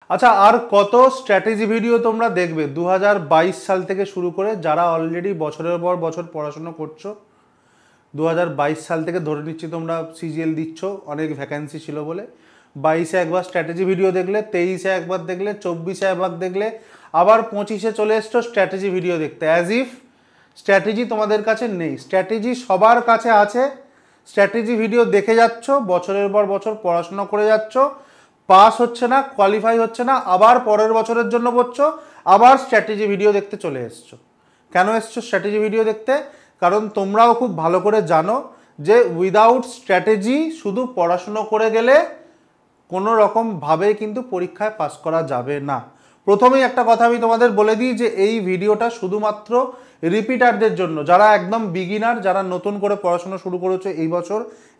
আচ্ছা, আর কত strategy video তোমরা দেখবে 2022 সাল থেকে শুরু করে? যারা অলরেডি বছরের পর বছর পড়াশোনা করছো, 2022 সাল থেকে ধরে নিচ্ছি তোমরা সিজিএল দিচ্ছ, অনেক ভ্যাকেন্সি ছিল বলে 22-এ একবার স্ট্র্যাটেজি ভিডিও দেখলে, 23-এ একবার দেখলে, 24-এ একবার দেখলে, আবার 25-এ চলে এসছো স্ট্র্যাটেজি ভিডিও দেখতে, অ্যাজ ইফ স্ট্র্যাটেজি তোমাদের কাছে নেই। স্ট্র্যাটেজি সবার কাছে আছে। স্ট্র্যাটেজি ভিডিও দেখে যাচ্ছ, বছরের পর বছর পড়াশোনা করে যাচ্ছ, পাস হচ্ছে না, কোয়ালিফাই হচ্ছে না, আবার পরের বছরের জন্য পড়ছো, আবার স্ট্র্যাটেজি ভিডিও দেখতে চলে এসছো। কেন এসছো স্ট্র্যাটেজি ভিডিও দেখতে? কারণ তোমরাও খুব ভালো করে জানো যে উইদাউট স্ট্র্যাটেজি শুধু পড়াশুনো করে গেলে কোনো রকমভাবে কিন্তু পরীক্ষায় পাস করা যাবে না। প্রথমেই একটা কথা আমি তোমাদের বলে দিই যে এই ভিডিওটা শুধুমাত্র রিপিটারদের জন্য, যারা একদম বিগিনার, যারা নতুন করে পড়াশোনা শুরু করেছে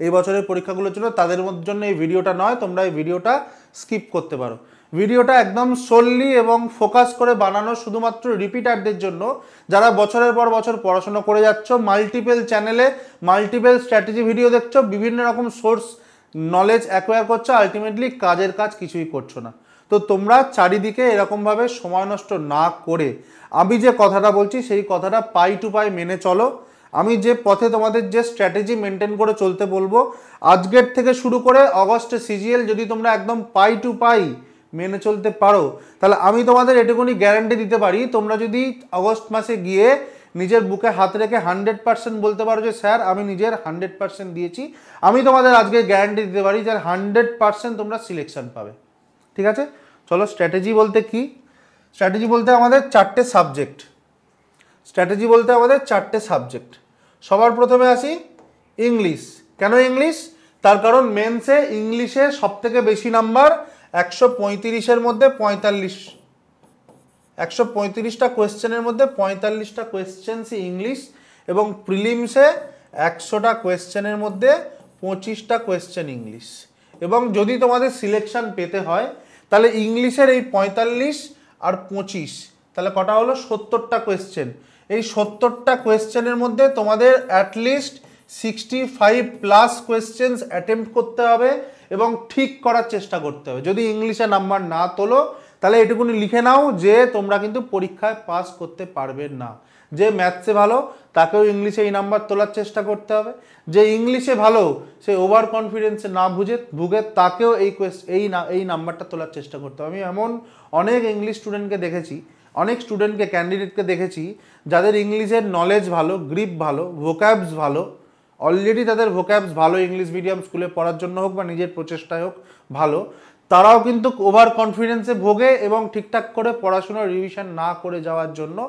এই বছরের পরীক্ষাগুলোর জন্য, তাদের জন্য এই ভিডিওটা নয়। তোমরা এই ভিডিওটা স্কিপ করতে পারো। ভিডিওটা একদম সোললি এবং ফোকাস করে বানানো শুধুমাত্র রিপিটারদের জন্য, যারা বছরের পর বছর পড়াশোনা করে যাচ্ছ, মাল্টিপল চ্যানেলে মাল্টিপল স্ট্র্যাটেজি ভিডিও দেখছো, বিভিন্ন রকম সোর্স নলেজ অ্যাকোয়ার করছো, আলটিমেটলি কাজের কাজ কিছুই করছো না। তো তোমরা চারিদিকে এরকমভাবে সময় নষ্ট না করে আমি যে কথাটা বলছি সেই কথাটা পাই টু পাই মেনে চলো। আমি যে পথে তোমাদের যে স্ট্র্যাটেজি মেনটেন করে চলতে বলবো, আজকের থেকে শুরু করে অগস্টে সিজিএল যদি তোমরা একদম পাই টু পাই মেনে চলতে পারো, তাহলে আমি তোমাদের এটুকুনি গ্যারান্টি দিতে পারি, তোমরা যদি আগস্ট মাসে গিয়ে নিজের বুকে হাত রেখে 100% বলতে পারো যে স্যার আমি নিজের 100% দিয়েছি, আমি তোমাদের আজকে গ্যারান্টি দিতে পারি যে 100% তোমরা সিলেকশন পাবে। ঠিক আছে, চলো স্ট্র্যাটেজি বলতে কি? স্ট্র্যাটেজি বলতে আমাদের চারটে সাবজেক্ট। সবার প্রথমে আসি ইংলিশ। কেন ইংলিশ? তার কারণ মেন্সে ইংলিশে সব থেকে বেশি নাম্বার, 135-এর মধ্যে 135টা কোয়েশ্চেনের মধ্যে 45টা কোয়েশ্চেন্সই ইংলিশ, এবং প্রিলিমসে 100টা কোয়েশ্চেনের মধ্যে 25টা কোয়েশ্চেন ইংলিশ। এবং যদি তোমাদের সিলেকশন পেতে হয় তাহলে ইংলিশের এই 45 আর 25, তাহলে কটা হলো? 70টা কোয়েশ্চেন। এই 70টা কোয়েশ্চেনের মধ্যে তোমাদের অ্যাটলিস্ট 65+ কোয়েশ্চেন্স অ্যাটেম্প্ট করতে হবে এবং ঠিক করার চেষ্টা করতে হবে। যদি ইংলিশে নাম্বার না তোলো তাহলে এটুকুনি লিখে নাও যে তোমরা কিন্তু পরীক্ষায় পাস করতে পারবে না। যে ম্যাথসে ভালো তাকেও ইংলিশে এই নাম্বার তোলার চেষ্টা করতে হবে, যে ইংলিশে ভালো সে ওভার কনফিডেন্সে না ভুগে তাকেও এই নাম্বারটা তোলার চেষ্টা করতে হবে। আমি এমন অনেক ইংলিশ স্টুডেন্টকে দেখেছি, অনেক স্টুডেন্টকে, ক্যান্ডিডেটকে দেখেছি যাদের ইংলিশের নলেজ ভালো, গ্রিপ ভালো, ভোক্যাবস ভালো, অলরেডি তাদের ভোক্যাবস ভালো, ইংলিশ মিডিয়াম স্কুলে পড়ার জন্য হোক বা নিজের প্রচেষ্টায় হোক ভালো, তারাও কিন্তু ওভার কনফিডেন্সে ভোগে এবং ঠিকঠাক করে পড়াশোনার রিভিশন না করে যাওয়ার জন্য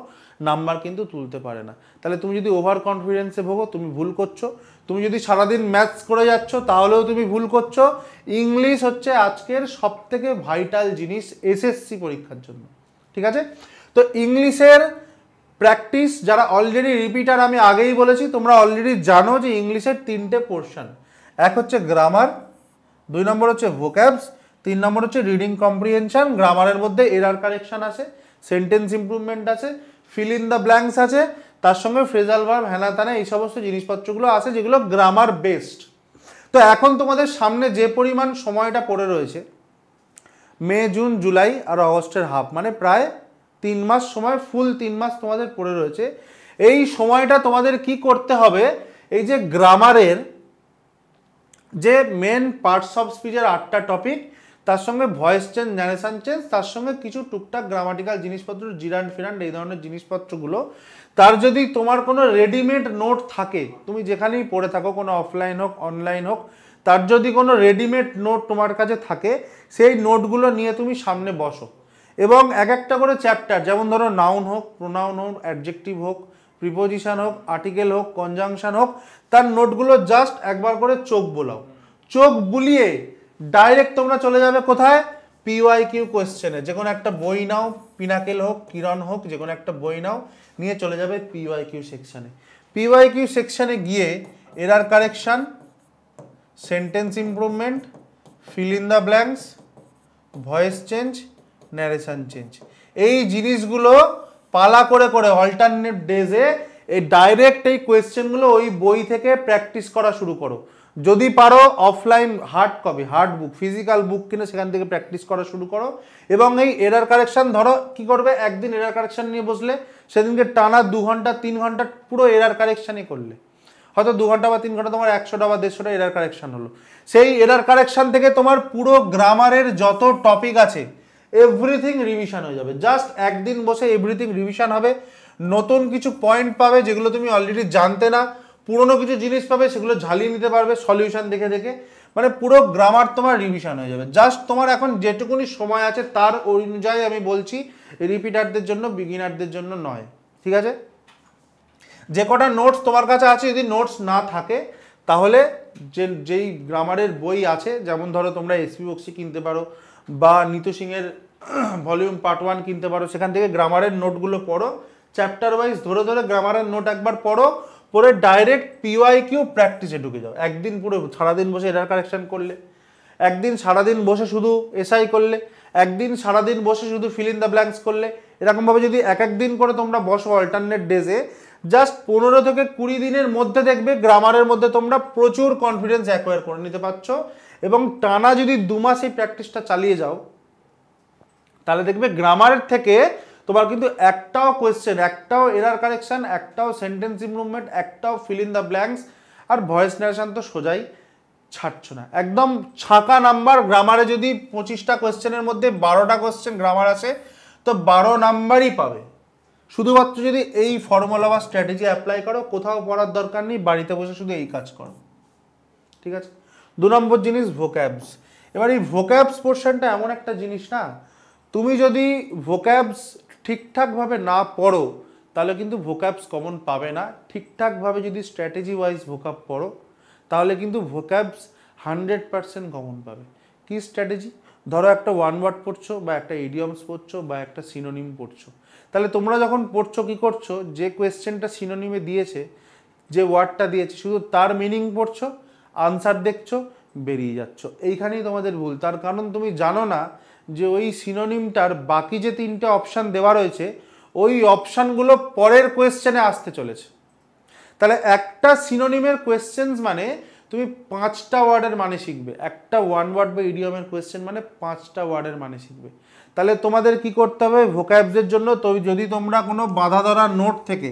নাম্বার কিন্তু তুলতে পারে না। তাহলে তুমি যদি ওভার কনফিডেন্সে ভোগো তুমি ভুল করছো। তুমি যদি সারাদিন ম্যাথস করে যাচ্ছ তাহলেও তুমি ভুল করছো। ইংলিশ হচ্ছে আজকের সবথেকে ভাইটাল জিনিস এসএসসি পরীক্ষার জন্য। ঠিক আছে, তো ইংলিশের প্র্যাকটিস যারা অলরেডি রিপিটার, আমি আগেই বলেছি তোমরা অলরেডি জানো যে ইংলিশের 3টে পোর্শন। এক হচ্ছে গ্রামার, 2 নম্বর হচ্ছে ভোক্যাবস, 3 নম্বর হচ্ছে রিডিং কম্প্রিহেনশন। গ্রামারের মধ্যে এরার কারেকশন আছে, সেন্টেন্স ইমপ্রুভমেন্ট আছে, ফিল ইন দ্য ব্ল্যাঙ্কস আছে, তার সঙ্গে ফ্রেজাল ভার্ব, হ্যানা ত্যানা এই সমস্ত জিনিসপত্রগুলো আছে যেগুলো গ্রামার বেসড। তো এখন তোমাদের সামনে যে পরিমাণ সময়টা পড়ে রয়েছে, মে, জুন, জুলাই আর অগস্টের হাফ, মানে প্রায় 3 মাস সময়, ফুল 3 মাস তোমাদের পড়ে রয়েছে। এই সময়টা তোমাদের কি করতে হবে? এই যে গ্রামারের যে মেন পার্টস অফ স্পিচের 8টা টপিক, তার সঙ্গে ভয়েস চেঞ্জ, ন্যারেশন চেঞ্জ, তার সঙ্গে কিছু টুকটাক গ্রামাটিক্যাল জিনিসপত্র, জিরান্ড ফিরান্ড এই ধরনের জিনিসপত্রগুলো, তার যদি তোমার কোনো রেডিমেড নোট থাকে, তুমি যেখানেই পড়ে থাকো, কোনো অফলাইন হোক অনলাইন হোক, তার যদি কোনো রেডিমেড নোট তোমার কাছে থাকে, সেই নোটগুলো নিয়ে তুমি সামনে বসো এবং এক একটা করে চ্যাপ্টার, যেমন ধরো নাউন হোক, প্রোনাউন হোক, অ্যাডজেক্টিভ হোক, প্রিপোজিশন হোক, আর্টিকেল হোক, কনজাংশন হোক, তার নোটগুলো জাস্ট একবার করে চোখ বোলাও। চোখ বুলিয়ে ডাইরেক্ট তোমরা চলে যাবে কোথায়? পিওয়াইকিউ কোয়েশ্চেনে। যে কোনো একটা বই নাও, পিনাকেল হোক, কিরণ হোক, যে কোনো একটা বই নাও, নিয়ে চলে যাবে পিওয়াইকিউ সেকশানে। পিওয়াইকিউ সেকশানে গিয়ে error correction, sentence improvement, feel in the blanks, voice change, narration change, এই জিনিসগুলো পালা করে করে অল্টারনেট ডেজে এই ডাইরেক্ট এই কোয়েশ্চেনগুলো ওই বই থেকে প্র্যাকটিস করা শুরু করো। যদি পারো অফলাইন হার্ড কপি, হার্ড বুক, ফিজিক্যাল বুক কিনে সেখান থেকে প্র্যাকটিস করা শুরু করো। এবং এই এরার কারেকশন ধরো কি করবে, একদিন এরার কারেকশন নিয়ে বসলে সেদিনকে টানা 2 ঘন্টা 3 ঘন্টা পুরো এরার কারেকশনই করলে, হয়তো 2 ঘন্টা বা 3 ঘন্টা তোমার 100টা বা 150টা এরার কারেকশন হলো। সেই এরার কারেকশন থেকে তোমার পুরো গ্রামারের যত টপিক আছে এভরিথিং রিভিশন হয়ে যাবে। জাস্ট একদিন বসে এভরিথিং রিভিশন হবে। নতুন কিছু পয়েন্ট পাবে যেগুলো তুমি অলরেডি জানতে না, পুরনো কিছু জিনিস পাবে সেগুলো ঝালিয়ে নিতে পারবে সলিউশন দেখে দেখে, মানে পুরো গ্রামার তোমার রিভিশন হয়ে যাবে। জাস্ট তোমার এখন যেটুকুনি সময় আছে তার অনুযায়ী আমি বলছি, রিপিটারদের জন্য, বিগিনারদের জন্য নয়, ঠিক আছে? যে কটা নোটস তোমার কাছে আছে, যদি নোটস না থাকে তাহলে যেই গ্রামারের বই আছে, যেমন ধরো তোমরা এসপি বক্সি কিনতে পারো বা নিতু সিংয়ের ভলিউম পার্ট 1 কিনতে পারো, সেখান থেকে গ্রামারের নোটগুলো পড়ো, চ্যাপ্টার ওয়াইজ ধরে ধরে গ্রামারের নোট একবার পড়ো, পরে ডাইরেক্ট পিওয়াইকিউ প্র্যাকটিসে ঢুকে যাও। একদিন পুরো সারাদিন বসে এরার কারেকশন করলে, একদিন সারাদিন বসে শুধু এসআই করলে, একদিন সারাদিন বসে শুধু ফিল ইন দ্য ব্ল্যাঙ্কস করলে, এরকমভাবে যদি এক দিন করে তোমরা বসো অল্টারনেট ডেজে, জাস্ট 15 থেকে 20 দিনের মধ্যে দেখবে গ্রামারের মধ্যে তোমরা প্রচুর কনফিডেন্স অ্যাকোয়ার করে নিতে পারছো। এবং টানা যদি 2 মাস এই প্র্যাকটিসটা চালিয়ে যাও, তাহলে দেখবে গ্রামারের থেকে তোমার কিন্তু একটাও কোয়েশ্চেন, একটাও এরার কারেকশন, একটাও সেন্টেন্স ইমপ্রুভমেন্ট, একটাও ফিল ইন দ্য ব্ল্যাঙ্কস আর ভয়েস ন্যারেশন তো সোজাই ছাড়ছো না। একদম ছাকা নাম্বার। গ্রামারে যদি 25টা কোয়েশ্চেনের মধ্যে 12টা কোয়েশ্চেন গ্রামার আসে তো 12 নাম্বারই পাবে, শুধুমাত্র যদি এই ফর্মুলা বা স্ট্র্যাটেজি অ্যাপ্লাই করো। কোথাও পড়ার দরকার নেই, বাড়িতে বসে শুধু এই কাজ করো, ঠিক আছে? 2 নম্বর জিনিস ভোক্যাবস। এবার এই ভোক্যাবস পোর্শনটা এমন একটা জিনিস না, তুমি যদি ভোক্যাবস ঠিকঠাকভাবে না পড়ো তাহলে কিন্তু ভোক্যাবস কমন পাবে না। ঠিকঠাকভাবে যদি স্ট্র্যাটেজি ওয়াইজ ভোক্যাব পড়ো তাহলে কিন্তু ভোক্যাবস 100% কমন পাবে। কি স্ট্র্যাটেজি? ধরো একটা ওয়ান ওয়ার্ড পড়ছো বা একটা ইডিয়মস পড়ছো বা একটা সিনোনিম পড়ছো, তাহলে তোমরা যখন পড়ছো কি করছো, যে কোয়েশ্চেনটা সিনোনিমে দিয়েছে, যে ওয়ার্ডটা দিয়েছে, শুধু তার মিনিং পড়ছো, আনসার দেখছো, বেরিয়ে যাচ্ছ। এইখানেই তোমাদের ভুল। তার কারণ তুমি জানো না যে ওই সিনোনিমটার বাকি যে 3টে অপশান দেওয়া রয়েছে ওই অপশানগুলো পরের কোয়েশ্চেনে আসতে চলেছে। তাহলে একটা সিনোনিমের কোয়েশ্চেন্স মানে তুমি 5টা ওয়ার্ডের মানে শিখবে। একটা ওয়ান ওয়ার্ড বা ইডিয়মের কোয়েশ্চেন মানে 5টা ওয়ার্ডের মানে শিখবে। তাহলে তোমাদের কি করতে হবে ভোক্যাবসের জন্য? তো যদি তোমরা কোনো বাঁধা ধরা নোট থেকে,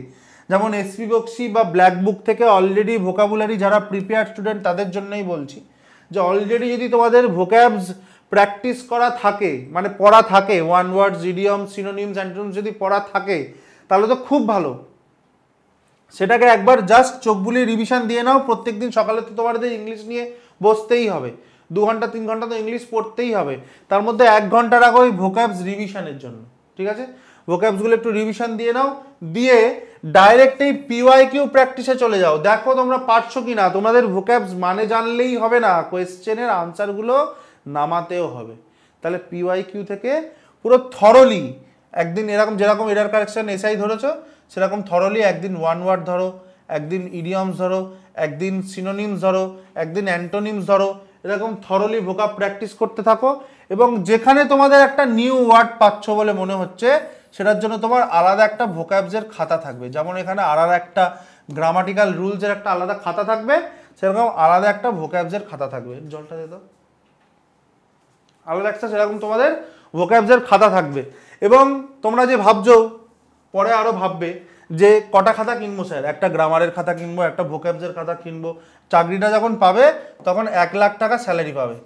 যেমন এসপি বক্সি বা ব্ল্যাক বুক থেকে অলরেডি ভোকাবুলারি যারা প্রিপেয়ার স্টুডেন্ট তাদের জন্যই বলছি, যে অলরেডি যদি তোমাদের ভোক্যাবস প্র্যাকটিস করা থাকে, মানে পড়া থাকে, one word, idiom, synonyms, antonyms যদি পড়া থাকে তাহলে তো খুব ভালো। সেটাকে একবার জাস্ট চোখ বুলিয়ে রিভিশন দিয়ে নাও। প্রত্যেকদিন সকালে তো তোমাদের ইংলিশ নিয়ে বসতেই হবে, 2 ঘন্টা 3 ঘন্টা তো ইংলিশ পড়তেই হবে, তার মধ্যে 1 ঘন্টা রাখো ওই ভোক্যাবস রিভিশনের জন্য, ঠিক আছে? ভোক্যাবসগুলো একটু রিভিশন দিয়ে নাও, দিয়ে ডাইরেক্ট এই পিওয়াইকিউ প্র্যাকটিসে চলে যাও। দেখো তোমরা পারছো কি না। তোমাদের ভোক্যাবস মানে জানলেই হবে না, কোয়েশ্চেনের আনসারগুলো নামাতেও হবে। তাহলে পিওয়াইকিউ থেকে পুরো থরলি একদিন, এরকম যেরকম এরার কারেকশন এসআই ধরেছো সেরকম থরলি একদিন ওয়ান ওয়ার্ড ধরো, একদিন ইডিয়মস ধরো, একদিন সিনোনিমস ধরো, একদিন অ্যান্টোনিমস ধরো, এরকম থরলি ভোকাব প্র্যাকটিস করতে থাকো। এবং যেখানে তোমাদের একটা নিউ ওয়ার্ড পাচ্ছ বলে মনে হচ্ছে সেটার জন্য তোমার আলাদা একটা ভোক্যাবসের খাতা থাকবে। যেমন এখানে আলাদা একটা গ্রামাটিক্যাল রুলসের একটা আলাদা খাতা থাকবে, সেরকম আলাদা একটা ভোক্যাবসের খাতা থাকবে। জলটা দিয়ে দাও। আলাদা একটা সেরকম তোমাদের ভোক্যাবসের খাতা থাকবে। এবং তোমরা যে ভাবছো, পরে আরও ভাববে যে কটা খাতা কিনবো স্যার, একটা গ্রামারের খাতা কিনবো, একটা ভোক্যাবসের খাতা কিনবো। চাকরিটা যখন পাবে তখন 1 লাখ টাকা স্যালারি পাবে,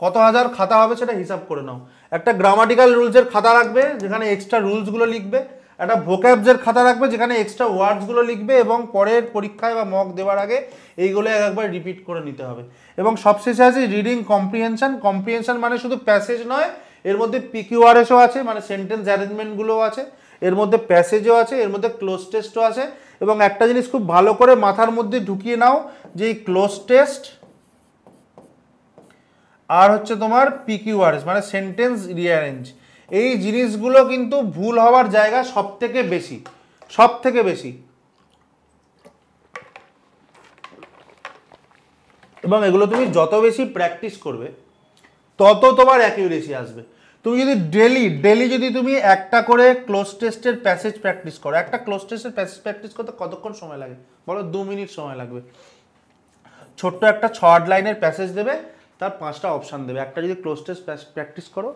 কত হাজার খাতা হবে সেটা হিসাব করে নাও। একটা গ্রামাটিক্যাল রুলসের খাতা রাখবে যেখানে এক্সট্রা রুলসগুলো লিখবে, একটা ভোক্যাবসের খাতা রাখবে যেখানে এক্সট্রা ওয়ার্ডসগুলো লিখবে, এবং পরের পরীক্ষায় বা মক দেওয়ার আগে এইগুলো একবার রিপিট করে নিতে হবে। এবং সবশেষে আছে রিডিং কম্প্রিহেনশন। কম্প্রিহেনশন মানে শুধু প্যাসেজ নয়, এর মধ্যে পিকিউআরএসও আছে, মানে সেন্টেন্স অ্যারেঞ্জমেন্টগুলোও আছে, এর মধ্যে প্যাসেজও আছে, এর মধ্যে ক্লোজ টেস্টও আছে। এবং একটা জিনিস খুব ভালো করে মাথার মধ্যে ঢুকিয়ে নাও যে এই ক্লোজ টেস্ট আর হচ্ছে তোমার পিকিউআরএস মানে সেন্টেন্স রিঅ্যারেঞ্জ, এই জিনিসগুলো কিন্তু ভুল হওয়ার জায়গা সব থেকে বেশি, সব থেকে বেশি। এবং এগুলো তুমি যত বেশি প্র্যাকটিস করবে তত তোমার অ্যাকিউরেসি আসবে। তুমি যদি ডেলি যদি তুমি একটা করে ক্লোজ টেস্টের প্যাসেজ প্র্যাকটিস করো, একটা ক্লোজ টেস্টের প্যাসেজ প্র্যাকটিস করতে কতক্ষণ সময় লাগে বলো? 2 মিনিট সময় লাগবে। ছোট্ট একটা 6-8 লাইনের প্যাসেজ দেবে, তার 5টা অপশান দেবে, একটা যদি ক্লোজ টেস্ট প্র্যাকটিস করো।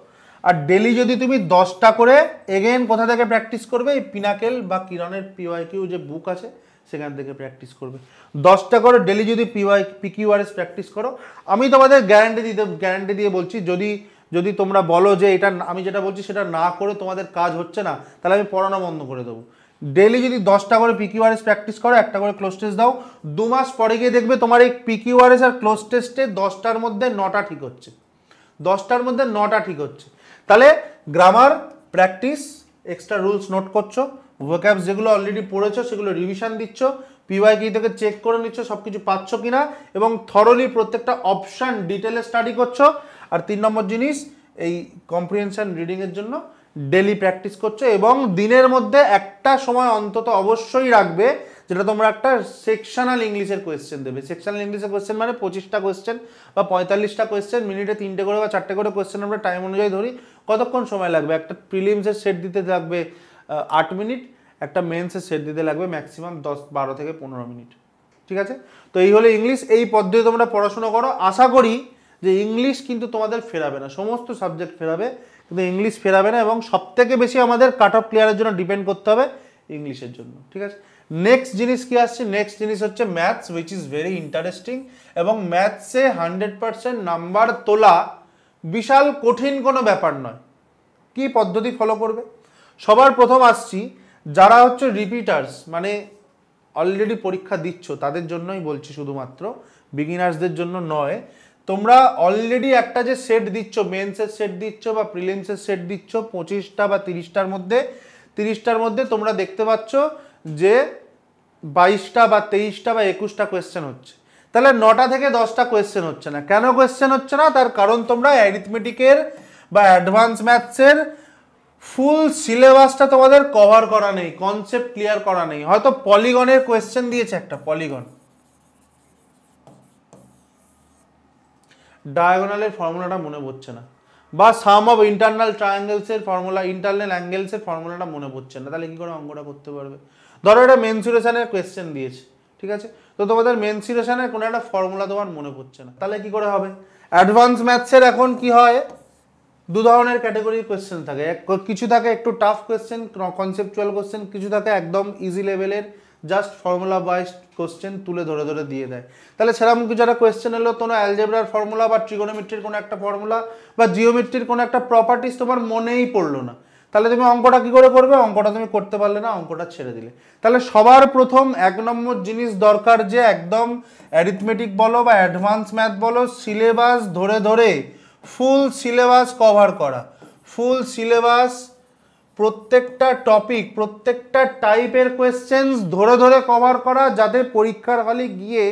আর ডেলি যদি তুমি 10টা করে, এগেন কোথা থেকে প্র্যাকটিস করবে, এই পিনাকেল বা কিরণের পিওয়াইকিউ যে বুক আছে সেখান থেকে প্র্যাকটিস করবে। 10টা করে ডেলি যদি পিকিউআরএস প্র্যাকটিস করো, আমি তোমাদের গ্যারান্টি দিয়ে বলছি, যদি তোমরা বলো যে এটা আমি যেটা বলছি সেটা না করে তোমাদের কাজ হচ্ছে না, তাহলে আমি পড়ানো বন্ধ করে দেবো। ডেলি যদি 10টা করে পিকিউআরএস প্র্যাকটিস করো, একটা করে ক্লোজ টেস্ট দাও, 2 মাস পরে গিয়ে দেখবে তোমার এই পিকিউআরএস আর ক্লোজ টেস্টে 10টার মধ্যে 9টা ঠিক হচ্ছে, 10টার মধ্যে 9টা ঠিক হচ্ছে। তাহলে grammar practice, extra rules note করছো, ভোক্যাবস যেগুলো অলরেডি পড়েছো সেগুলো রিভিশন দিচ্ছ, পিওয়াইকিউ থেকে চেক করে নিচ্ছ সব কিছু পাচ্ছ কিনা, এবং থরলি প্রত্যেকটা অপশান ডিটেলে স্টাডি করছো। আর 3 নম্বর জিনিস, এই কম্প্রিহেনশন রিডিংয়ের জন্য ডেলি প্র্যাকটিস করছো, এবং দিনের মধ্যে একটা সময় অন্তত অবশ্যই রাখবে যেটা তোমরা একটা সেকশনাল ইংলিশের কোয়েশ্চেন দেবে। সেকশনাল ইংলিশের কোয়েশ্চেন মানে 25টা কোয়েশ্চেন বা 45টা কোয়েশ্চেন, মিনিটে 3টে করে বা 4টে করে কোয়েশ্চেন আমরা টাইম অনুযায়ী ধরি। কতক্ষণ সময় লাগবে? একটা প্রিলিমসের সেট দিতে লাগবে 8 মিনিট, একটা মেন্সের সেট দিতে লাগবে ম্যাক্সিমাম 12 থেকে 15 মিনিট। ঠিক আছে? তো এই হলো ইংলিশ। এই পদ্ধতি তোমরা পড়াশোনা করো, আশা করি যে ইংলিশ কিন্তু তোমাদের ফেরাবে না, সমস্ত সাবজেক্ট ফেরাবে কিন্তু ইংলিশ ফেরাবে না, এবং সবথেকে বেশি আমাদের কাট অফ ক্লিয়ারের জন্য ডিপেন্ড করতে হবে ইংলিশের জন্য। ঠিক আছে? নেক্সট জিনিস কি আসছে? নেক্সট জিনিস হচ্ছে maths, which is very interesting, এবং ম্যাথসে 100% নাম্বার তোলা বিশাল কঠিন কোনো ব্যাপার নয়। কি পদ্ধতি ফলো করবে? সবার প্রথম আসছি, যারা হচ্ছে রিপিটার্স, মানে অলরেডি পরীক্ষা দিচ্ছ তাদের জন্যই বলছি, শুধুমাত্র বিগিনার্সদের জন্য নয়। তোমরা অলরেডি একটা যে সেট দিচ্ছ, মেন্সের সেট দিচ্ছ বা প্রিলিমসের সেট দিচ্ছ 25টা বা 30টার মধ্যে তোমরা দেখতে পাচ্ছ যে 22টা বা 23টা বা 21টা কোয়েশ্চেন হচ্ছে। তাহলে 9টা থেকে 10টা কোয়েশ্চেন হচ্ছে না। কেন কোয়েশ্চেন হচ্ছে না? তার কারণ তোমরা অ্যারিথমেটিকের বা অ্যাডভান্স ম্যাথসের ফুল সিলেবাসটা তোমাদের কভার করা নেই, কনসেপ্ট ক্লিয়ার করা নেই। হয়তো পলিগনের কোয়েশ্চেন দিয়েছে, একটা পলিগন, ডায়াগোনালের ফর্মুলাটা মনে পড়ছে না, বা সাম অফ ইন্টারনাল ট্রায়াঙ্গেলসের ফর্মুলা, ইন্টারনাল অ্যাঙ্গেলসের ফর্মুলাটা মনে পড়ছে না, তাহলে কি করে অঙ্কটা করতে পারবে? ধরো এটা মেনসুরেশনের কোয়েশ্চেন দিয়েছে, ঠিক আছে, তো তোমাদের মেনসুরেশনের কোনো একটা ফর্মুলা তোমার মনে পড়ছে না, তাহলে কি করে হবে? অ্যাডভান্স ম্যাথসের এখন কি হয়, 2 ধরনের ক্যাটাগরির কোয়েশ্চেন থাকে। কিছু থাকে একটু টাফ কোয়েশ্চেন, কনসেপচুয়াল কোয়েশ্চেন, কিছু থাকে একদম ইজি লেভেলের, জাস্ট ফর্মুলা ওয়াইজ কোয়েশ্চেন তুলে ধরে ধরে দিয়ে দেয়। তাহলে সেরকম কিছু একটা কোয়েশ্চেন এলো, কোনো অ্যালজেব্রার ফর্মুলা বা ট্রিগোনোমেট্রির কোনো একটা ফর্মুলা বা জিওমেট্রির কোনো একটা প্রপার্টিস তোমার মনেই পড়লো না, তাহলে তুমি অঙ্কটা কি করে করবে? অঙ্কটা তুমি করতে পারলে না, অঙ্কটা ছেড়ে দিলে। তাহলে সবার প্রথম 1 নম্বর জিনিস দরকার যে একদম অ্যারিথমেটিক বলো বা অ্যাডভান্স ম্যাথ বলো, সিলেবাস ধরে ধরে ফুল সিলেবাস কভার করা, ফুল সিলেবাস, প্রত্যেকটা টপিক, প্রত্যেকটা টাইপের কোয়েশ্চেন্স ধরে ধরে কভার করা, যাতে পরীক্ষার হলে গিয়ে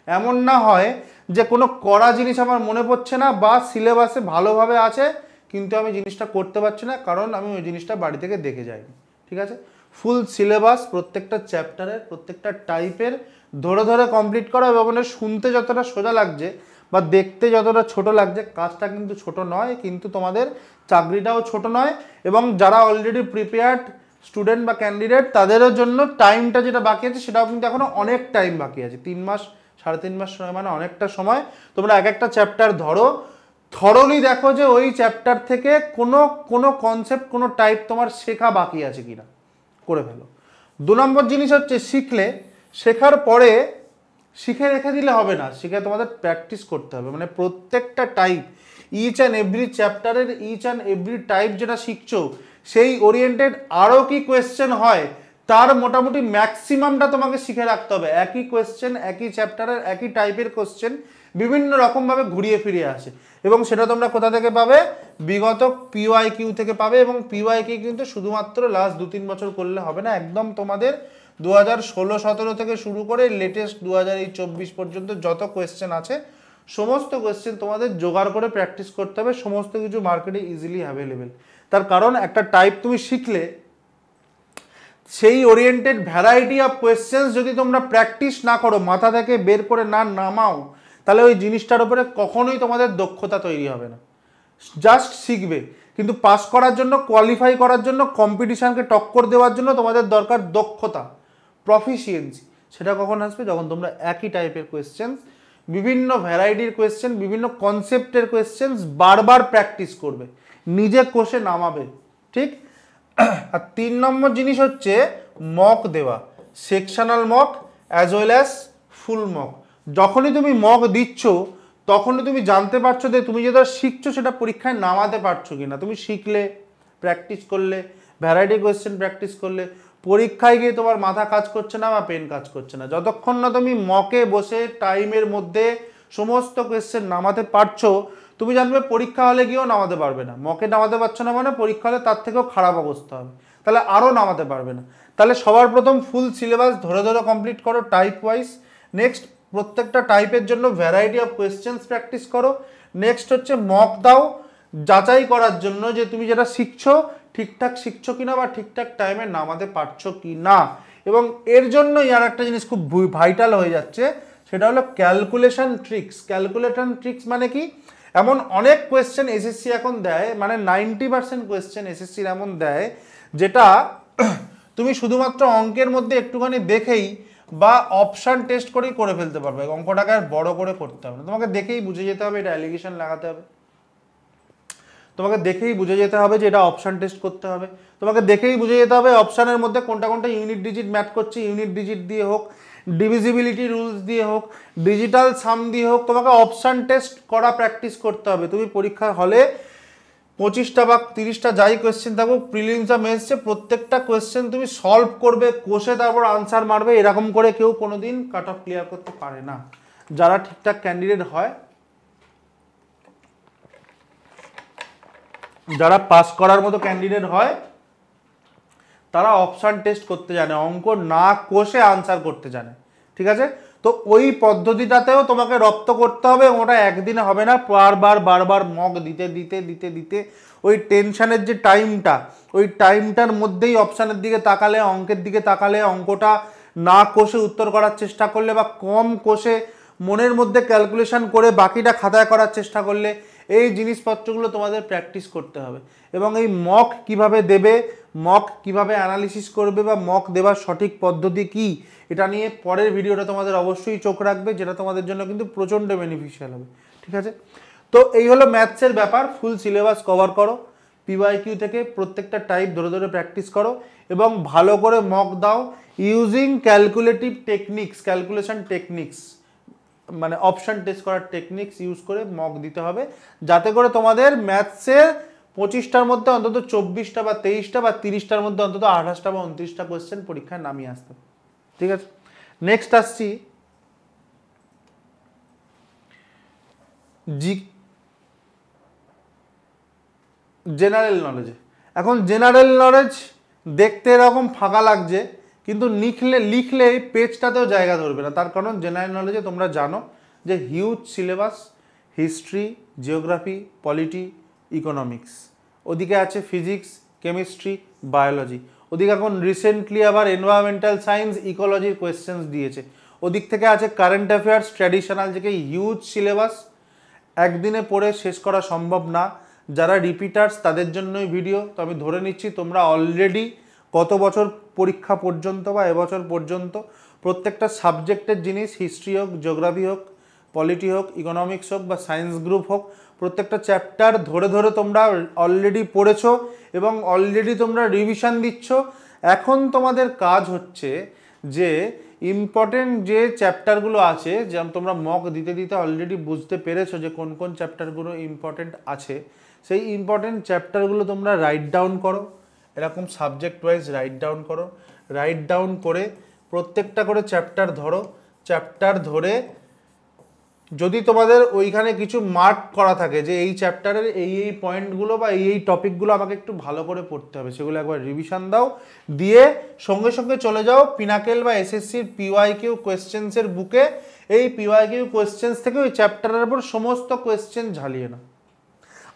এমন না হয় যে কোনো করা জিনিস আমার মনে পড়ছে না, বা সিলেবাসে ভালোভাবে আছে কিন্তু আমি জিনিসটা করতে পারছি না কারণ আমি ওই জিনিসটা বাড়ি থেকে দেখে যাইনি। ঠিক আছে? ফুল সিলেবাস প্রত্যেকটা চ্যাপ্টারের, প্রত্যেকটা টাইপের ধরে ধরে কমপ্লিট করা, এবং শুনতে যতটা সোজা লাগছে বা দেখতে যতটা ছোট লাগছে, কাজটা কিন্তু ছোট নয়, কিন্তু তোমাদের চাকরিটাও ছোট নয়, এবং যারা অলরেডি প্রিপেয়ার্ড স্টুডেন্ট বা ক্যান্ডিডেট তাদেরও জন্য টাইমটা যেটা বাকি আছে সেটাও কিন্তু এখনো অনেক টাইম বাকি আছে, 3 মাস 3.5 মাস সময়, মানে অনেকটা সময়। তোমরা এক একটা চ্যাপ্টার ধরো, থরলি দেখো যে ওই চ্যাপ্টার থেকে কোনো কনসেপ্ট, কোনো টাইপ তোমার শেখা বাকি আছে কিনা, করে ফেলো। 2 নম্বর জিনিস হচ্ছে, শেখার পরে শিখে রেখে দিলে হবে না, শিখে তোমাদের প্র্যাকটিস করতে হবে। মানে প্রত্যেকটা টাইপ, ইচ অ্যান্ড এভরি চ্যাপ্টারের ইচ অ্যান্ড এভরি টাইপ যেটা শিখছো সেই ওরিয়েন্টেড আরও কি কোয়েশ্চেন হয় তার মোটামুটি ম্যাক্সিমামটা তোমাকে শিখে রাখতে হবে। একই কোয়েশ্চেন, একই চ্যাপ্টারের একই টাইপের কোয়েশ্চেন বিভিন্ন রকমভাবে ঘুরিয়ে ফিরিয়ে আসে, এবং সেটা তোমরা কোথা থেকে পাবে? বিগত পিওয়াইকিউ থেকে পাবে। এবং পিওয়াইকিউ কিন্তু শুধুমাত্র লাস্ট 2-3 বছর করলে হবে না, একদম তোমাদের 2016-17 থেকে শুরু করে লেটেস্ট 2024 পর্যন্ত যত কোয়েশ্চেন আছে সমস্ত কোয়েশ্চেন তোমাদের জোগাড় করে প্র্যাকটিস করতে হবে। সমস্ত কিছু মার্কেটে ইজিলি অ্যাভেলেবেল। তার কারণ একটা টাইপ তুমি শিখলে সেই ওরিয়েন্টেড ভ্যারাইটি অফ কোয়েশ্চেন্স যদি তোমরা প্র্যাকটিস না করো, মাথা থেকে বের করে না নামাও, তাহলে ওই জিনিসটার উপরে কখনোই তোমাদের দক্ষতা তৈরি হবে না। জাস্ট শিখবে, কিন্তু পাস করার জন্য, কোয়ালিফাই করার জন্য, কম্পিটিশানকে টক্কর দেওয়ার জন্য তোমাদের দরকার দক্ষতা, প্রফিসিয়েন্সি। সেটা কখন আসবে? যখন তোমরা একই টাইপের কোয়েশ্চেন্স বিভিন্ন ভ্যারাইটির কোয়েশ্চেন, বিভিন্ন কনসেপ্টের কোয়েশ্চেন বারবার প্র্যাকটিস করবে, নিজে কোষে নামাবে, ঠিক। আর 3 নম্বর জিনিস হচ্ছে মক দেওয়া, sectional mock as well as full mock. যখনই তুমি মক দিচ্ছ তখনই তুমি জানতে পারছো যে তুমি যেটা শিখছো সেটা পরীক্ষায় নামাতে পারছো কিনা। তুমি শিখলে, প্র্যাকটিস করলে, ভ্যারাইটি কোয়েশ্চেন প্র্যাকটিস করলে, পরীক্ষায় গিয়ে তোমার মাথা কাজ করছে না বা পেন কাজ করছে না। যতক্ষণ না তুমি মকে বসে টাইমের মধ্যে সমস্ত কোয়েশ্চেন নামাতে পারছো, তুমি জানবে পরীক্ষা হলে গিয়েও নামাতে পারবে না। মকে নামাতে পারছো না মানে পরীক্ষা হলে তার থেকেও খারাপ অবস্থা হবে, তাহলে আরও নামাতে পারবে না। তাহলে সবার প্রথম ফুল সিলেবাস ধরে ধরে কমপ্লিট করো টাইপ ওয়াইজ। নেক্সট প্রত্যেকটা টাইপের জন্য ভ্যারাইটি অফ কোয়েশ্চেন্স প্র্যাকটিস করো। নেক্সট হচ্ছে মক দাও, যাচাই করার জন্য যে তুমি যেটা শিখছো ঠিকঠাক শিখছো কিনা বা ঠিকঠাক টাইমে নামাতে পারছো কি না। এবং এর জন্যই আর একটা জিনিস খুব ভাইটাল হয়ে যাচ্ছে, সেটা হলো ক্যালকুলেশন ট্রিক্স। ক্যালকুলেশন ট্রিক্স মানে কি, এমন অনেক কোয়েশ্চেন এসএসসি এখন দেয়, মানে 90% কোয়েশ্চেন এসএসসির এমন দেয় যেটা তুমি শুধুমাত্র অঙ্কের মধ্যে একটুখানি দেখেই বা অপশান টেস্ট করেই করে ফেলতে পারবে। অঙ্কটাকে আর বড় করে করতে হবে না, তোমাকে দেখেই বুঝে যেতে হবে এটা অ্যালিগেশন লাগাতে হবে, তোমাকে দেখেই বুঝে যেতে হবে যে এটা অপশান টেস্ট করতে হবে, তোমাকে দেখেই বুঝে যেতে হবে অপশানের মধ্যে কোনটা কোনটা ইউনিট ডিজিট ম্যাথ করছে, ইউনিট ডিজিট দিয়ে হোক, ডিভিজিবিলিটি রুলস দিয়ে হোক, ডিজিটাল সাম দিয়ে হোক, তোমাকে অপশান টেস্ট করা প্র্যাকটিস করতে হবে। তুমি পরীক্ষা হলে 25টা বা 30টা যাই কোয়েশ্চেন থাকুক, প্রিলিমস বা মেন্সে প্রত্যেকটা কোয়েশ্চেন তুমি সলভ করবে, কোষে তারপর আনসার মারবে। এরকম করে কেউ কোনোদিন কাট অফ ক্লিয়ার করতে পারে না। যারা ঠিকঠাক ক্যান্ডিডেট হয়, যারা পাস করার মতো ক্যান্ডিডেট হয়, তারা অপশান টেস্ট করতে জানে, অঙ্ক না কষে আনসার করতে জানে, ঠিক আছে। তো ওই পদ্ধতিটাতেও তোমাকে রপ্ত করতে হবে, ওটা একদিনে হবে না, বারবার মক দিতে দিতে দিতে দিতে ওই টেনশনের যে টাইমটা, ওই টাইমটার মধ্যেই অপশানের দিকে তাকালে, অঙ্কের দিকে তাকালে, অঙ্কটা না কষে উত্তর করার চেষ্টা করলে বা কম কষে মনের মধ্যে ক্যালকুলেশন করে বাকিটা খাতায় করার চেষ্টা করলে, এই জিনিসপত্রগুলো তোমাদের প্র্যাকটিস করতে হবে। এবং এই মক কিভাবে দেবে, মক কিভাবে অ্যানালিসিস করবে বা মক দেওয়ার সঠিক পদ্ধতি কি, এটা নিয়ে পরের ভিডিওটা তোমাদের অবশ্যই চোখ রাখবে, যেটা তোমাদের জন্য কিন্তু প্রচণ্ড বেনিফিশিয়াল হবে, ঠিক আছে। তো এই হলো ম্যাথসের ব্যাপার। ফুল সিলেবাস কভার করো, পিওয়াইকিউ থেকে প্রত্যেকটা টাইপ ধরে ধরে প্র্যাকটিস করো এবং ভালো করে মক দাও using calculative techniques, calculation techniques মানে অপশান টেস্ট করার টেকনিক্স ইউজ করে মক দিতে হবে, যাতে করে তোমাদের ম্যাথসের 25টার মধ্যে অন্তত 24টা বা 23টা বা 30টার মধ্যে অন্তত 28টা বা 29টা কোয়েশ্চেন পরীক্ষায় নামিয়ে আসতে, ঠিক আছে। নেক্সট আসছি জেনারেল নলেজে। এখন জেনারেল নলেজ দেখতে এরকম ফাঁকা লাগছে, কিন্তু লিখলে এই পেজটাতেও জায়গা ধরবে না। তার কারণ জেনারেল নলেজে তোমরা জানো যে huge syllabus, history, geography, polity, economics, ওদিকে আছে ফিজিক্স, কেমিস্ট্রি, বায়োলজি, ওদিকে এখন রিসেন্টলি আবার এনভায়রনমেন্টাল সায়েন্স, ইকোলজির কোয়েশ্চেন্স দিয়েছে, ওদিক থেকে আছে কারেন্ট অ্যাফেয়ার্স, ট্র্যাডিশনাল, যে হিউজ সিলেবাস, একদিনে পড়ে শেষ করা সম্ভব না। যারা রিপিটার্স তাদের জন্যই ভিডিও। তো আমি ধরে নিচ্ছি তোমরা অলরেডি কত বছর পরীক্ষা পর্যন্ত বা এবছর পর্যন্ত প্রত্যেকটা সাবজেক্টের জিনিস, হিস্ট্রি হোক, জিওগ্রাফি হোক, পলিটি হোক, ইকোনমিক্স হোক বা সায়েন্স গ্রুপ হোক, প্রত্যেকটা চ্যাপ্টার ধরে ধরে তোমরা অলরেডি পড়েছো এবং অলরেডি তোমরা রিভিশন দিচ্ছ। এখন তোমাদের কাজ হচ্ছে যে ইম্পর্টেন্ট যে চ্যাপ্টারগুলো আছে, যেমন তোমরা মক দিতে দিতে অলরেডি বুঝতে পেরেছো যে কোন কোন চ্যাপ্টারগুলো ইম্পর্টেন্ট আছে, সেই ইম্পর্টেন্ট চ্যাপ্টারগুলো তোমরা রাইট ডাউন করো, এরকম সাবজেক্ট ওয়াইজ রাইট ডাউন করো। রাইট ডাউন করে প্রত্যেকটা করে চ্যাপ্টার ধরো, চ্যাপ্টার ধরে যদি তোমাদের ওইখানে কিছু মার্ক করা থাকে যে এই চ্যাপ্টারের এই এই পয়েন্টগুলো বা এই এই টপিকগুলো আমাকে একটু ভালো করে পড়তে হবে, সেগুলো একবার রিভিশন দাও, দিয়ে সঙ্গে সঙ্গে চলে যাও পিনাকেল বা এসএসসির পিওয়াইকিউ কোয়েশ্চেন্সের বুকে। এই পিওয়াইকিউ কোয়েশ্চেন্স থেকে ওই চ্যাপ্টারের উপর সমস্ত কোয়েশ্চেন ঝালিয়ে নাও।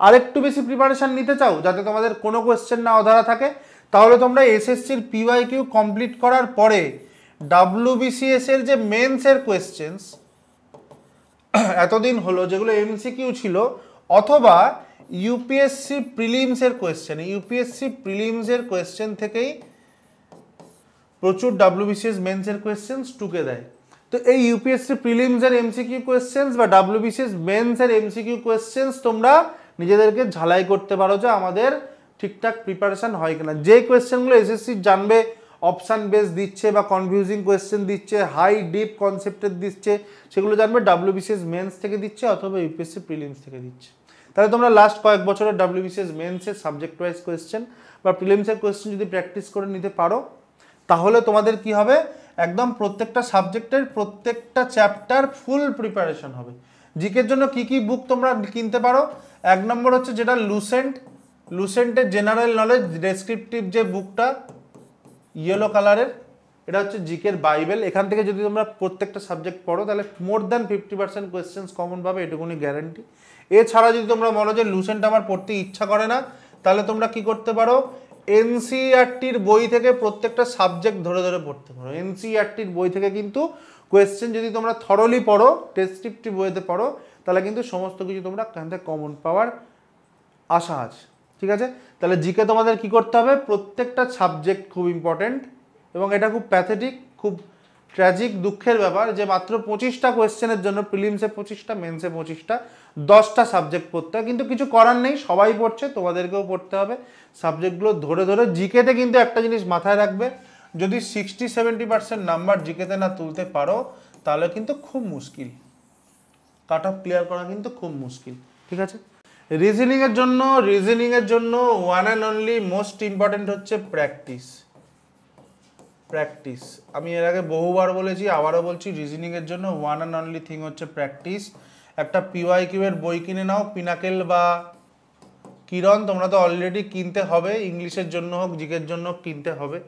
আরেকটু বেশি প্রিপারেশান নিতে চাও যাতে তোমাদের কোনো কোয়েশ্চেন না অধরা থাকে, তাহলে তোমরা এসএসসির পিওয়াইকিউ কমপ্লিট করার পরে ডাব্লিউবিসিএস এর যে মেন্সের কোয়েশ্চেন্স এতদিন হলো যেগুলো এমসিকিউ ছিল, অথবা ইউপিএসসি প্রিলিমসের কোয়েশ্চেন, ইউপিএসসি প্রিলিমসের কোয়েশ্চেন থেকেই প্রচুর ডাব্লিউবিসিএস মেন্সের কোয়েশ্চেন্স টুকে দেয়। তো এই ইউপিএসসি প্রিলিমসের এমসিকিউ কোয়েশ্চেন্স বা ডাব্লিউবিসিএস মেন্সের এমসিকিউ কোয়েশ্চেন্স তোমরা নিজেদেরকে ঝালাই করতে পারো যে আমাদের ঠিকঠাক প্রিপারেশন হয় কিনা। যে কোয়েশ্চেনগুলো এসএসসি জানবে অপশান বেস দিচ্ছে বা কনফিউজিং কোয়েশ্চেন দিচ্ছে, হাই ডিপ কনসেপ্টের দিচ্ছে, সেগুলো জানবে ডাব্লিউবিসিএস মেন্স থেকে দিচ্ছে অথবা ইউপিএসসি প্রিলিমস থেকে দিচ্ছে। তাহলে তোমরা লাস্ট কয়েক বছরের ডাব্লিউবিসিএস মেন্সের সাবজেক্ট ওয়াইজ কোয়েশ্চেন বা প্রিলিমসের কোয়েশ্চেন যদি প্র্যাকটিস করে নিতে পারো, তাহলে তোমাদের কি হবে, একদম প্রত্যেকটা সাবজেক্টের প্রত্যেকটা চ্যাপ্টার ফুল প্রিপারেশন হবে। জিকের জন্য কি কি বুক তোমরা কিনতে পারো, এক নম্বর হচ্ছে যেটা লুসেন্টের জেনারেল নলেজ ডেসক্রিপটিভ যে বুকটা ইয়েলো কালারের, এটা হচ্ছে জিকের বাইবেল। এখান থেকে যদি তোমরা প্রত্যেকটা সাবজেক্ট পড়ো তাহলে মোর দ্যান 50% কোয়েশ্চেন্স কমন পাবে, এটুকুনি গ্যারান্টি। এছাড়া যদি তোমরা বলো যে লুসেন্ট আমার পড়তে ইচ্ছা করে না, তাহলে তোমরা কি করতে পারো, এনসিইআরটির বই থেকে প্রত্যেকটা সাবজেক্ট ধরে ধরে পড়তে পারো। এনসিইআরটির বই থেকে কিন্তু কোয়েশ্চেন যদি তোমরা থরলি পড়ো, ডেসক্রিপটিভ বইতে পড়ো, তাহলে কিন্তু সমস্ত কিছু তোমরা এখান থেকে কমন পাওয়ার আশা আছে। ঠিক আছে, তাহলে জিকে তোমাদের কি করতে হবে, প্রত্যেকটা সাবজেক্ট খুব ইম্পর্টেন্ট, এবং এটা খুব প্যাথেটিক, খুব ট্র্যাজিক, দুঃখের ব্যাপার যে মাত্র 25টা কোয়েশ্চেনের জন্য প্রিলিমসে 25টা, মেন্সে 25টা, 10টা সাবজেক্ট পড়তে হয়। কিন্তু কিছু করার নেই, সবাই পড়ছে, তোমাদেরকেও পড়তে হবে সাবজেক্টগুলো ধরে ধরে। জিকেতে কিন্তু একটা জিনিস মাথায় রাখবে, যদি 60-70% নাম্বার জিকেতে না তুলতে পারো তাহলে কিন্তু খুব মুশকিল, কাট অফ ক্লিয়ার করা কিন্তু খুব মুশকিল। ঠিক আছে, রিজনিংয়ের জন্য one and only most important হচ্ছে প্র্যাকটিস। আমি এর আগে বহুবার বলেছি, আবারও বলছি, রিজনিংয়ের জন্য ওয়ান অ্যান্ড অনলি থিং হচ্ছে প্র্যাকটিস। একটা পিওয়াইকিউ এর বই কিনে নাও, পিনাকেল বা কিরণ, তোমরা তো অলরেডি কিনতে হবে, ইংলিশের জন্য হোক জিকের জন্য কিনতে হবে,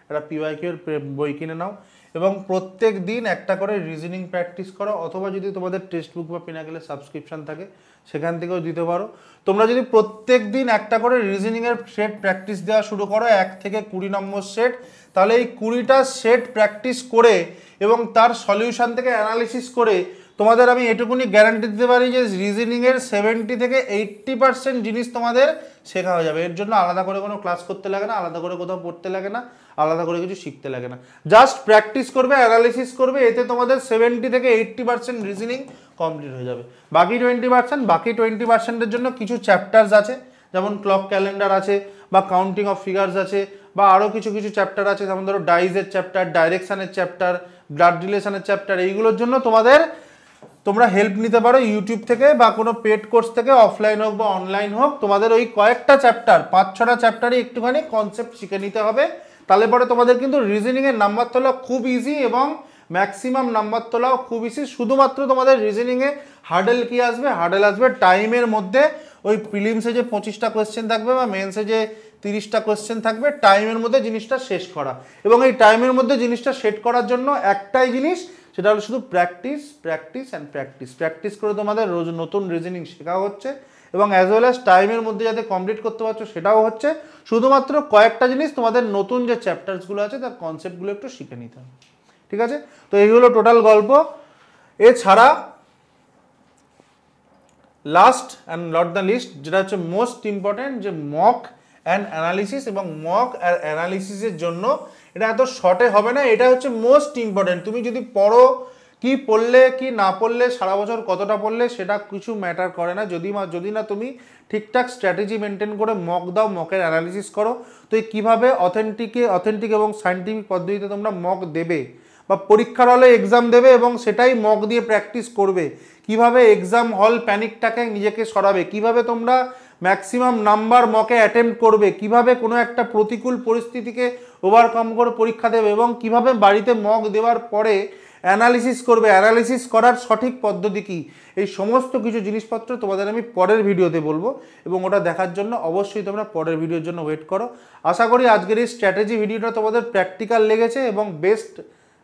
একটা পিওয়াইকিউ এর বই কিনে নাও এবং প্রত্যেক দিন একটা করে রিজনিং প্র্যাকটিস করো, অথবা যদি তোমাদের টেক্সট বুক বা পিনাকেলের সাবস্ক্রিপশন থাকে সেখান থেকেও দিতে পারো। তোমরা যদি প্রত্যেক দিন একটা করে রিজনিংয়ের সেট প্র্যাকটিস দেওয়া শুরু করো, 1 থেকে 20 নম্বর সেট, তাহলে এই 20টা সেট প্র্যাকটিস করে এবং তার সলিউশন থেকে অ্যানালিসিস করে তোমাদের আমি এটুকুনি গ্যারান্টি দিতে পারি যে রিজনিংয়ের 70 থেকে 80% জিনিস তোমাদের শেখা হয়ে যাবে। এর জন্য আলাদা করে কোনো ক্লাস করতে লাগে না, আলাদা করে কোথাও পড়তে লাগে না, আলাদা করে কিছু শিখতে লাগে না, জাস্ট প্র্যাকটিস করবে, অ্যানালিসিস করবে, এতে তোমাদের 70 থেকে 80% রিজনিং কমপ্লিট হয়ে যাবে। বাকি 20%-এর জন্য কিছু চ্যাপ্টার্স আছে, যেমন ক্লক ক্যালেন্ডার আছে বা কাউন্টিং অফ ফিগার্স আছে, বা আরও কিছু চ্যাপ্টার আছে, যেমন ধরো ডাইজের চ্যাপ্টার, ডাইরেকশানের চ্যাপ্টার, ব্লাড রিলেশনের চ্যাপ্টার। এইগুলোর জন্য তোমরা হেল্প নিতে পারো ইউটিউব থেকে বা কোনো পেড কোর্স থেকে, অফলাইন হোক বা অনলাইন হোক। তোমাদের ওই কয়েকটা চ্যাপ্টার, 5-6টা চ্যাপ্টারই একটুখানি কনসেপ্ট শিখে নিতে হবে, তাহলে পরে তোমাদের কিন্তু রিজনিংয়ের নাম্বার তোলা খুব ইজি এবং ম্যাক্সিমাম নাম্বার তোলাও খুব ইজি। শুধুমাত্র তোমাদের রিজনিংয়ে হার্ডেল কি আসবে, হার্ডেল আসবে টাইমের মধ্যে। ওই প্রিলিমসে যে 25টা কোয়েশ্চেন থাকবে বা মেন্সে যে 30টা কোয়েশ্চেন থাকবে, টাইমের মধ্যে জিনিসটা শেষ করা। এবং এই টাইমের মধ্যে জিনিসটা সেট করার জন্য একটাই জিনিস, সেটা হলো শুধু প্র্যাকটিস করে তোমাদের রোজ নতুন রিজনিং শেখা হচ্ছে, এবং অ্যাজ ওয়েল অ্যাজ টাইমের মধ্যে যাতে কমপ্লিট করতে পারছো সেটাও হচ্ছে। শুধুমাত্র কয়েকটা জিনিস তোমাদের নতুন যে চ্যাপ্টার্সগুলো আছে তার কনসেপ্টগুলো একটু শিখে নিতে হবে। ঠিক আছে, তো এই হলো টোটাল গল্প। এছাড়া last and not the least, যেটা হচ্ছে মোস্ট ইম্পর্টেন্ট, যে মক অ্যান্ড অ্যানালিসিস। এবং মক আর অ্যানালিসিসের জন্য এটা এত শর্টে হবে না, এটা হচ্ছে মোস্ট ইম্পর্টেন্ট। তুমি যদি পড়ো, কি পড়লে কি না পড়লে, সারা বছর কতটা পড়লে, সেটা কিছু ম্যাটার করে না, যদি না তুমি ঠিকঠাক স্ট্র্যাটেজি মেনটেন করে মক দাও, মকের অ্যানালিসিস করো। তো এই কীভাবে অথেন্টিক এবং সায়েন্টিফিক পদ্ধতিতে তোমরা মক দেবে বা পরীক্ষার হলে এক্সাম দেবে এবং সেটাই মক দিয়ে প্র্যাকটিস করবে, কিভাবে এক্সাম হল প্যানিকটাকে নিজেকে সরাবে, কিভাবে তোমরা ম্যাক্সিমাম নাম্বার মকে অ্যাটেম্প্ট করবে, কিভাবে কোনো একটা প্রতিকূল পরিস্থিতিকে ওভারকাম করে পরীক্ষা দেবে, এবং কিভাবে বাড়িতে মক দেওয়ার পরে অ্যানালিসিস করবে, অ্যানালিসিস করার সঠিক পদ্ধতি কী, এই সমস্ত কিছু জিনিসপত্র তোমাদের আমি পরের ভিডিওতে বলবো, এবং ওটা দেখার জন্য অবশ্যই তোমরা পরের ভিডিওর জন্য ওয়েট করো। আশা করি আজকের এই স্ট্র্যাটেজি ভিডিওটা তোমাদের প্র্যাকটিক্যাল লেগেছে এবং বেস্ট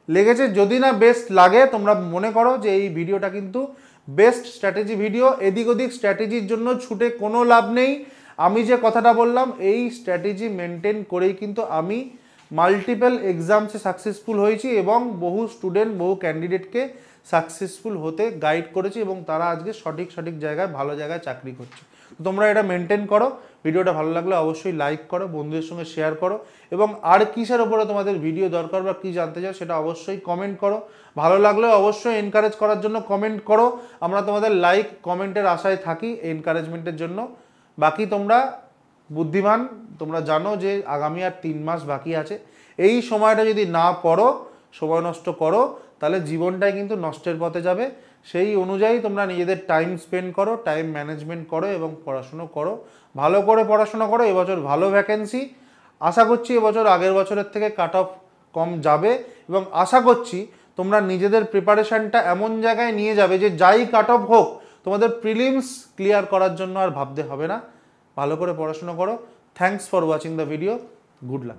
লেগেছে। যদি না বেস্ট লাগে, তোমরা মনে করো যে এই ভিডিওটা কিন্তু বেস্ট স্ট্র্যাটেজি ভিডিও, এদিক ওদিক স্ট্র্যাটেজির জন্য ছুটে কোনো লাভ নেই। আমি যে কথাটা বললাম, এই স্ট্র্যাটেজি মেনটেন করেই কিন্তু আমি মাল্টিপল এক্সামসে সাকসেসফুল হয়েছি এবং বহু স্টুডেন্ট, বহু ক্যান্ডিডেটকে সাকসেসফুল হতে গাইড করেছি, এবং তারা আজকে সঠিক জায়গায়, ভালো জায়গায় চাকরি করছে। তোমরা এটা মেনটেন করো, ভিডিওটা ভালো লাগলে অবশ্যই লাইক করো, বন্ধুদের সঙ্গে শেয়ার করো, এবং আর কিসের ওপরে তোমাদের ভিডিও দরকার বা কী জানতে চাও সেটা অবশ্যই কমেন্ট করো। ভালো লাগলে অবশ্যই এনকারেজ করার জন্য কমেন্ট করো। আমরা তোমাদের লাইক কমেন্টের আশায় থাকি এনকারেজমেন্টের জন্য। বাকি তোমরা বুদ্ধিমান, তোমরা জানো যে আগামী আর 3 মাস বাকি আছে। এই সময়টা যদি না পড়ো, সময় নষ্ট করো, তাহলে জীবনটাই কিন্তু নষ্টের পথে যাবে। সেই অনুযায়ী তোমরা নিজেদের টাইম স্পেন্ড করো, টাইম ম্যানেজমেন্ট করো এবং পড়াশুনো করো, ভালো করে পড়াশোনা করো। এবছর ভালো ভ্যাকেন্সি, আশা করছি এবছর আগের বছরের থেকে কাট অফ কম যাবে, এবং আশা করছি তোমরা নিজেদের প্রিপারেশানটা এমন জায়গায় নিয়ে যাবে যে যাই কাট অফ হোক তোমাদের প্রিলিমস ক্লিয়ার করার জন্য আর ভাবতে হবে না। ভালো করে পড়াশোনা করো। Thanks for watching the video. Good luck.